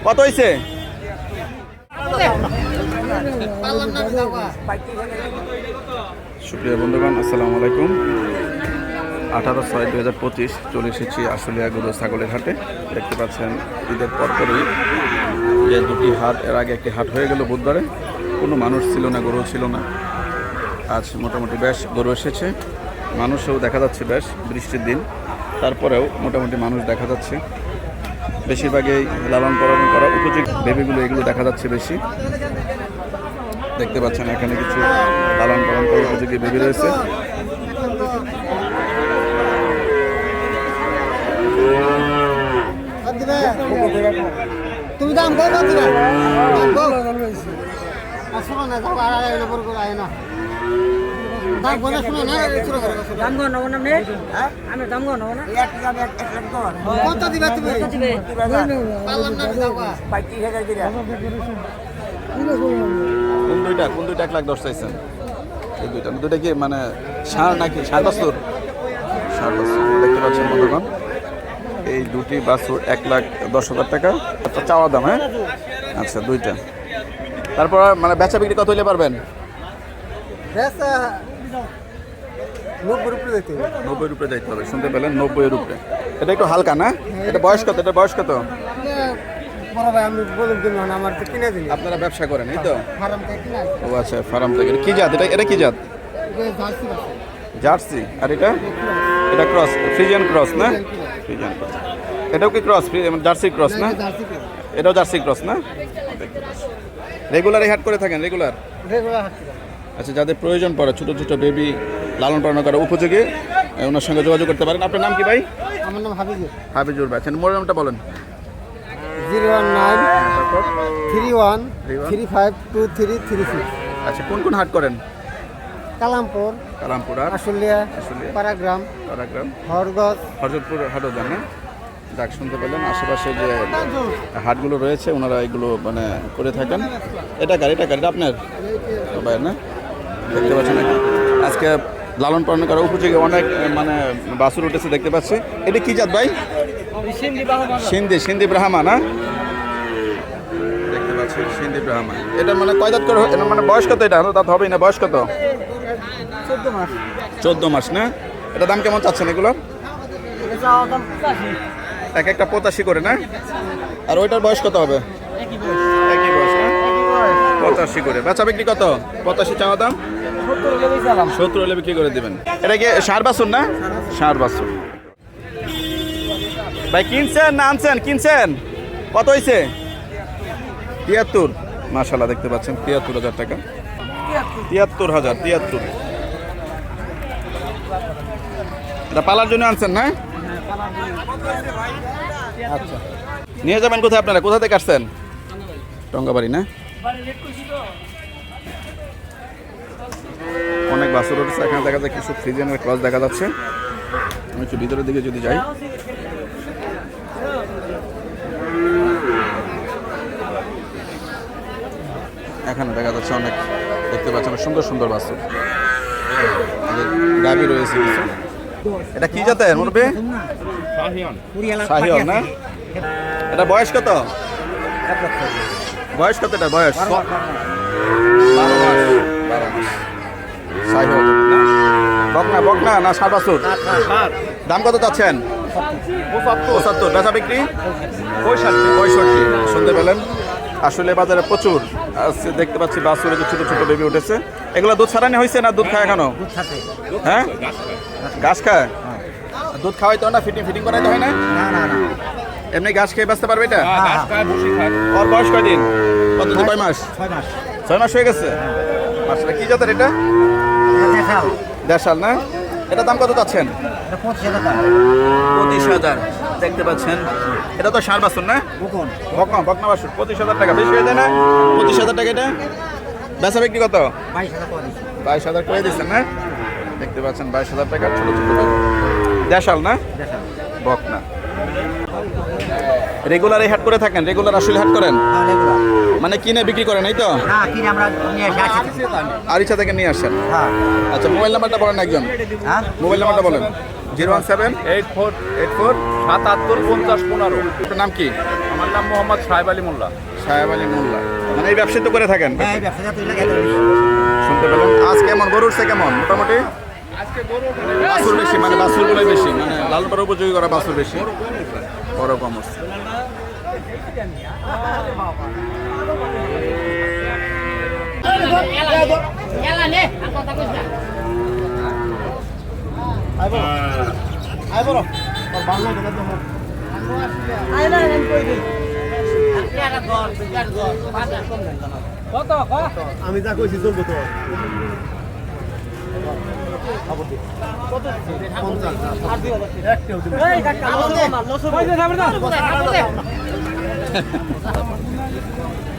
কত হয়েছে? সুপ্রিয় বন্ধুগণ, আসসালামু আলাইকুম। 18/6/2025 চলে এসেছি আশুলিয়া গরু ছাগলের হাটে। দেখতে পাচ্ছেন ঈদের পরপরই যে দুটি হাট, এর আগে একটি হাট হয়ে গেল বুধবারে, কোনো মানুষ ছিল না, গরু ছিল না। আজ মোটামুটি বেশ গরু এসেছে, মানুষও দেখা যাচ্ছে বেশ, বৃষ্টির দিন তারপরেও মোটামুটি মানুষ দেখা যাচ্ছে। বেশিরভাগই লালন পালন করা উপযোগী বেবিগুলো এগুলো দেখা যাচ্ছে বেশি। দেখতে পাচ্ছেন এখানে কিছু লালন পালন করা উপযোগী বেবি রয়েছে। তুমি দাম কত দিবে? দাম বলে শুনে না, দাম গো নব না নে, আমি দাম গো নব না, কত দিবে তুমি? পারলাম না দাও 25000 দিরা। কোন দুইটা 1,10,000 চাইছেন? এই দুইটা কি মানে ষাঁড় নাকি ষাঁড় বাছুর? ষাঁড় বাছুর। দেখতে পাচ্ছেন বন্ধুগণ, এই দুটি বাছুর 1,10,000 টাকা চাওয়া দাম। হ্যাঁ, আচ্ছা দুইটা। তারপর মানে বেচা বিক্রি কত হইলে পারবেন? 90 রুপি দিতে হবে। 90 রুপে যাইতে হবে, শুনতে পেলেন, 90 রুপে। এটা একটু হালকা না? এটা বয়স কত? এটা বয়স কত? বড় ভাই আমি বলুন দিন না, আমার তো কিনে দিন। আপনারা ব্যবসা করেন এই তো? ফার্ম থেকে কিনে ও আচ্ছা, ফার্ম থেকে। কি জাত এটা? এটা কি জাত? জার্সি আছে। জার্সি। আর এটা? এটা ক্রস, ফ্রিজিয়ান ক্রস না? Friesian cross. এটাও কি ক্রস, জার্সি ক্রস না? জার্সি করে। এটাও জার্সি ক্রস না? রেগুলারই হাট করে থাকেন? রেগুলার। রেগুলার হাঁটতে। আচ্ছা, যাদের প্রয়োজন পড়ে ছোট ছোট বেবি লালন পালন করা উপযোগী, ওনার সঙ্গে যোগাযোগ করতে পারেন। আপনার নাম কি ভাই? আমার নাম হাবিজুর। হাবিজুর ভাই। আচ্ছা, মোবাইল নামটা বলেন। 01931352336। আচ্ছা, কোন কোন হাট করেন? কালামপুর, কালামপুর আর আশুলিয়া, আশুলিয়া, পারাগ্রাম, কারাগ্রাম, হরগজ, হরজতপুর হাটও দেন না? ডাক শুনতে পেলেন, আশেপাশে যে হাটগুলো রয়েছে ওনারা এগুলো মানে করে থাকেন। এটা আপনার ভাই না? দেখতে পাচ্ছেন নাকি আজকে লালন পালন করা উপযোগী অনেক মানে বাছুর উঠেছে দেখতে পাচ্ছি। এটা কি জাত ভাই? সিন্ধি ব্রাহ্মা না? দেখতে পাচ্ছি সিন্ধি ব্রাহ্মা। এটা মানে কয় দাঁত করে, মানে বয়স কত? এটা দাঁত হবেই না, বয়স কত? 14 মাস। 14 মাস না? এটা দাম কেমন চাচ্ছেন এগুলো? এক একটা 85 করে না? আর ওইটার বয়স কত হবে? একই বয়স না? 85 করে। বেচা বিক্রি কত? 85 চাওয়া দাম, 70 হলে বিক্রি করে দিবেন। এটা কি ষাঁড় বাছুর না? ষাঁড় বাছুর। ভাই কিনছেন না আনছেন? কিনছেন। কত হয়েছে? 73। মাশাআল্লাহ, দেখতে পাচ্ছেন 73,000 টাকা। 73,000। 73। এটা পালার জন্য আনছেন না? আচ্ছা, নিয়ে যাবেন কোথায় আপনারা? কোথা থেকে আসছেন? টঙ্গাবাড়ি না? অনেক বাছুর উঠেছে এখানে, দেখা যায় কিছু ফ্রিজিয়ানের ক্রস দেখা যাচ্ছে। আমি একটু ভিতরের দিকে যদি যাই, এখানে দেখা যাচ্ছে অনেক, দেখতে পাচ্ছেন সুন্দর সুন্দর বাছুর, গাভী রয়েছে কিছু। এটা কি জাতের মুরব্বি? শাহিওয়াল না? এটা বয়স কত? বয়স কত? এটা বয়স 12 মাস। শাহিওয়াল না? বকনা না ষাঁড় বাছুর? দাম কত চাচ্ছেন? 75। বেচা বিক্রি 65। শুনতে পেলেন, আসলে বাজারে প্রচুর আজকে দেখতে পাচ্ছি বাছুরে যে ছোট ছোট বেবি উঠেছে। এগুলো দুধ ছাড়ানি হয়েছে না দুধ খায় এখনো? হ্যাঁ, ঘাস খায়। দুধ খাওয়াইতে হয় না? ফিটিং করাইতে হয় না? এমনি ঘাস খেয়ে বাঁচতে পারবে এটা? ওর বয়স কয়দিন? কতদিন? কয় মাস? 6 মাস হয়ে গেছে। আসলে কি জাতের এটা? দেশাল না? এটা দাম কত চাচ্ছেন? 25,000। দেখতে পাচ্ছেন এটা তো ষাঁড় বাছুর না? বকনা বাছুর। 25,000 টাকা। বেশি হয়ে যায় না? 25,000 টাকা। এটা বেচা বিক্রি কত? 22,000 করে দিচ্ছেন না? দেখতে পাচ্ছেন 22,000 টাকা। ছোট ছোট দেশাল না? বকনা। রেগুলার এই হাট করে থাকেন? রেগুলার আসলে হাট করেন মানে কিনে বিক্রি করেন এই তো? আরিচা থেকে নিয়ে আসেন। আচ্ছা, মোবাইল নাম্বারটা বলেন একজন। মোবাইল নাম্বারটা বলেন। 0178484 775015। আপনার নাম কি? আমার নাম মোহাম্মদ সাহেব আলী মোল্লা। সাহেব আলী মোল্লা, মানে এই ব্যবসায় তো করে থাকেন? হ্যাঁ ব্যবসা তুই লাগে শুনতে পেলাম। আজ কেমন গরু উঠছে কেমন? মোটামুটি আজকে গরু বাছুর বেশি, মানে বাছুরগুলোই বেশি, মানে লাল পাড়া উপযোগী করা বাছুর বেশি, বড় কম হচ্ছে। আমি যা কইছি চলবো তো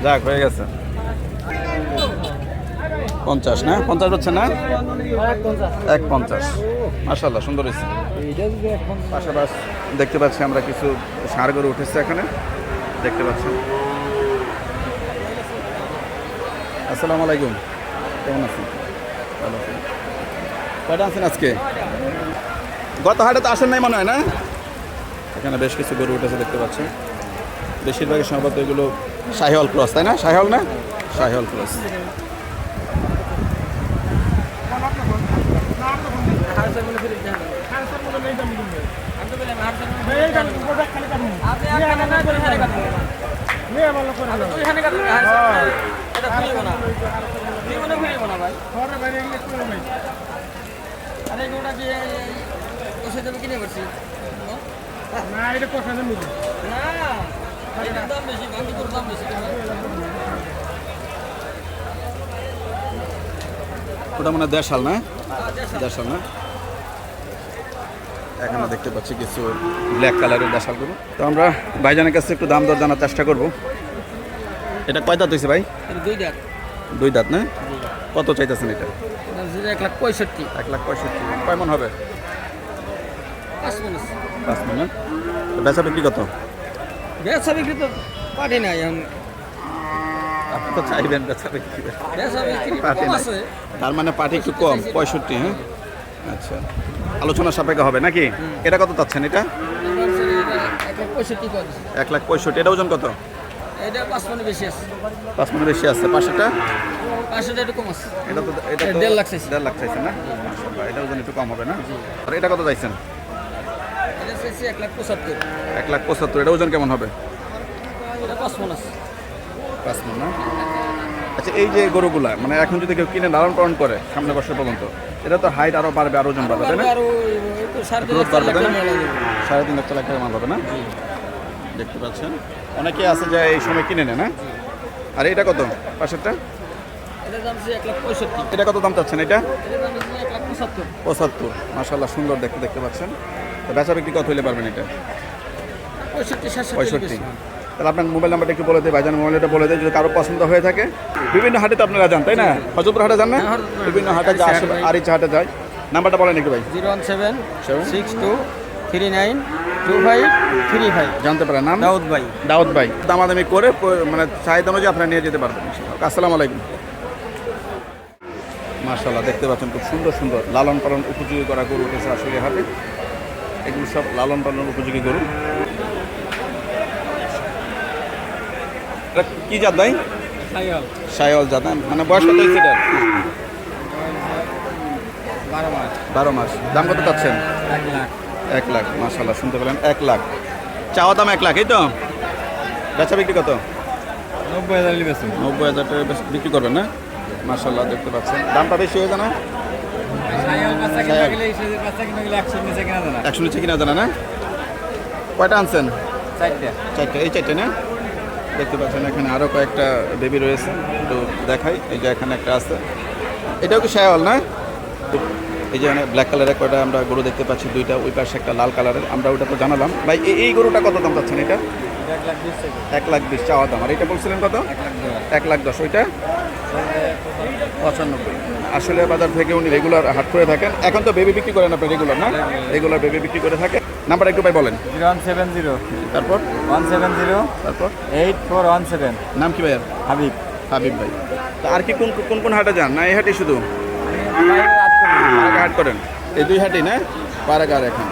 যাক, হয়ে গেছে 50 না? 50 হচ্ছে না? 150। মাশাআল্লাহ, সুন্দর হয়েছে। পাশাপাশি দেখতে পাচ্ছি আমরা কিছু ষাঁড় গরু উঠেছে এখানে, দেখতে পাচ্ছেন। আসসালামু আলাইকুম, কেমন আছেন? ভালো আছেন? কয়টা আছেন আজকে? গত হাটে তো আসেন নাই মনে হয় না? এখানে বেশ কিছু গরু উঠেছে দেখতে পাচ্ছেন। বেশিরভাগই সম্ভবত এগুলো শাহিওয়াল ক্রস, তাই না? শাহিওয়াল না? শাহিওয়াল ক্রস। ওটা মনে হয় দেড়শাল না? দেড়শাল না? এখানে দেখতে পাচ্ছি কিছু ব্ল্যাক কালারের দেশালগুলো। তো আমরা ভাইজানের কাছে একটু দাম দর জানার চেষ্টা করব। এটা কয় দাঁত হয়েছে ভাই? 2 দাঁত। 2 দাঁত না? কত চাইতেছেন এটা? 1,65,000। 1,65,000। কয় মন হবে? 5 মণ। 5 মন না? তো বেচা বিক্রি কত? বেচা বিক্রি তো পাঠি নাই এখন। আপনি তো চাইবেন বেচা বিক্রি। বেচা বিক্রি পাঠি কম নাই। আছে। তার মানে পাঠি একটু কম, 65। হ্যাঁ, আচ্ছা, আলোচনা সাপেক্ষে হবে নাকি? এটা কত চাচ্ছেন? এটা 1,65,000 করে। 1,65,000। এটা ওজন কত? এটা 5 মণ বেশি আছে। 5 মন বেশি আছে। পাশেটা? পাঁচশোটা একটু কম আছে। এটা তো 1.5 লাখ চাইছে। 1.5 লাখ চাইছেন না? মাশাআল্লাহ, এটা ওজন একটু কম হবে না? আর এটা কত চাইছেন? এটা চাইছে 1,75,000। 1,75,000। এটা ওজন কেমন হবে? এটা 5 মণ আছে। 5 মন না? আচ্ছা, এই যে গরুগুলা মানে এখন যদি কেউ কিনে লালন পালন করে সামনে বছর পর্যন্ত, এটা তো হাইট আরো বাড়বে, আরো ওজন বাড়বে, তাই না? আরো একটু 3.5 গ্রোথ বাড়বে, তাই না? লাখ 3.5 লাখ টাকা মাল হবে না? দেখতে পাচ্ছেন অনেকে আছে যে এই সময় কিনে নেয় না। আর এটা কত পাশেরটা? এটা দাম আছে 1,65,000। এটা কত দাম চাচ্ছেন? এটা এটা দাম আছে 1,75,000। 75। মাশাআল্লাহ, সুন্দর দেখতে পাচ্ছেন। তো বেচা বিক্রি কত হইলে পারবেন এটা? 65,000। তাহলে আপনার মোবাইল নাম্বারটা একটু বলে দিই, ভাইজান মোবাইলটা বলে দিই, যদি কারো পছন্দ হয়ে থাকে। বিভিন্ন হাটে তো আপনারা যান, তাই না? হজরতপুর হাটে যান না? বিভিন্ন হাটে যা আসে, আর ইচ্ছা হাটে যায়। নাম্বারটা বলেন একটু ভাই। 01762392535। জানতে পারেন নাম? দাউদ ভাই। দাউদ ভাই। দামাদামি করে মানে চাহিদা অনুযায়ী আপনারা নিয়ে যেতে পারবেন। আসসালামু আলাইকুম। মাশাআল্লাহ, দেখতে পাচ্ছেন খুব সুন্দর সুন্দর লালন পালন উপযোগী করা গরু উঠেছে আসলে হাটে। এগুলো সব লালন পালন উপযোগী গরু। এটা কি জাত ভাই? শাহিওয়াল জাত। মানে বয়স কত হয়েছে এটার? 12 মাস। দাম কত চাচ্ছেন? 1 লাখ। মাশাআল্লাহ, শুনতে পেলেন, 1 লাখ চাওয়া দাম। 1 লাখ, এই তো? বেচা বিক্রি কত? 90,000 90,000 টাকা বিক্রি করবেন না? মাশাআল্লাহ, দেখতে পাচ্ছেন দামটা বেশি হয়ে যায় না? 100 নিচে কিনা জানা না? কয়টা আনছেন? 4টা। এই 4টে না? দেখতে পাচ্ছেন এখানে আরও কয়েকটা বেবি রয়েছে, একটু দেখাই। এই যে এখানে একটা আছে, এটাও কি শাহিওয়াল না? এই যে ব্ল্যাক কালারের কয়টা আমরা গরু দেখতে পাচ্ছি, 2টা। ওই পাশে একটা লাল কালারের, আমরা ওটা তো জানালাম। ভাই এই গরুটা কত দাম পাচ্ছেন? এটা 1,20,000 চাওয়া দাম। আর এটা বলছিলেন কত? 1,10,000। ওইটা 95। আসলে বাজার থেকে উনি রেগুলার হাট করে থাকেন। এখন তো বেবি বিক্রি করেন আপনি রেগুলার না? রেগুলার বেবি বিক্রি করে থাকে। নাম্বার একটু ভাই বলেন। 0170 তারপর 170 তারপর 8417। নাম কি ভাইয়ার? হাবিব। হাবিব ভাই। তো আর কি কোন কোন হাটে যান? না এই হাটে শুধু? পারাকা হাট করেন? এই 2 হাটেই না? পারাকা আর এখন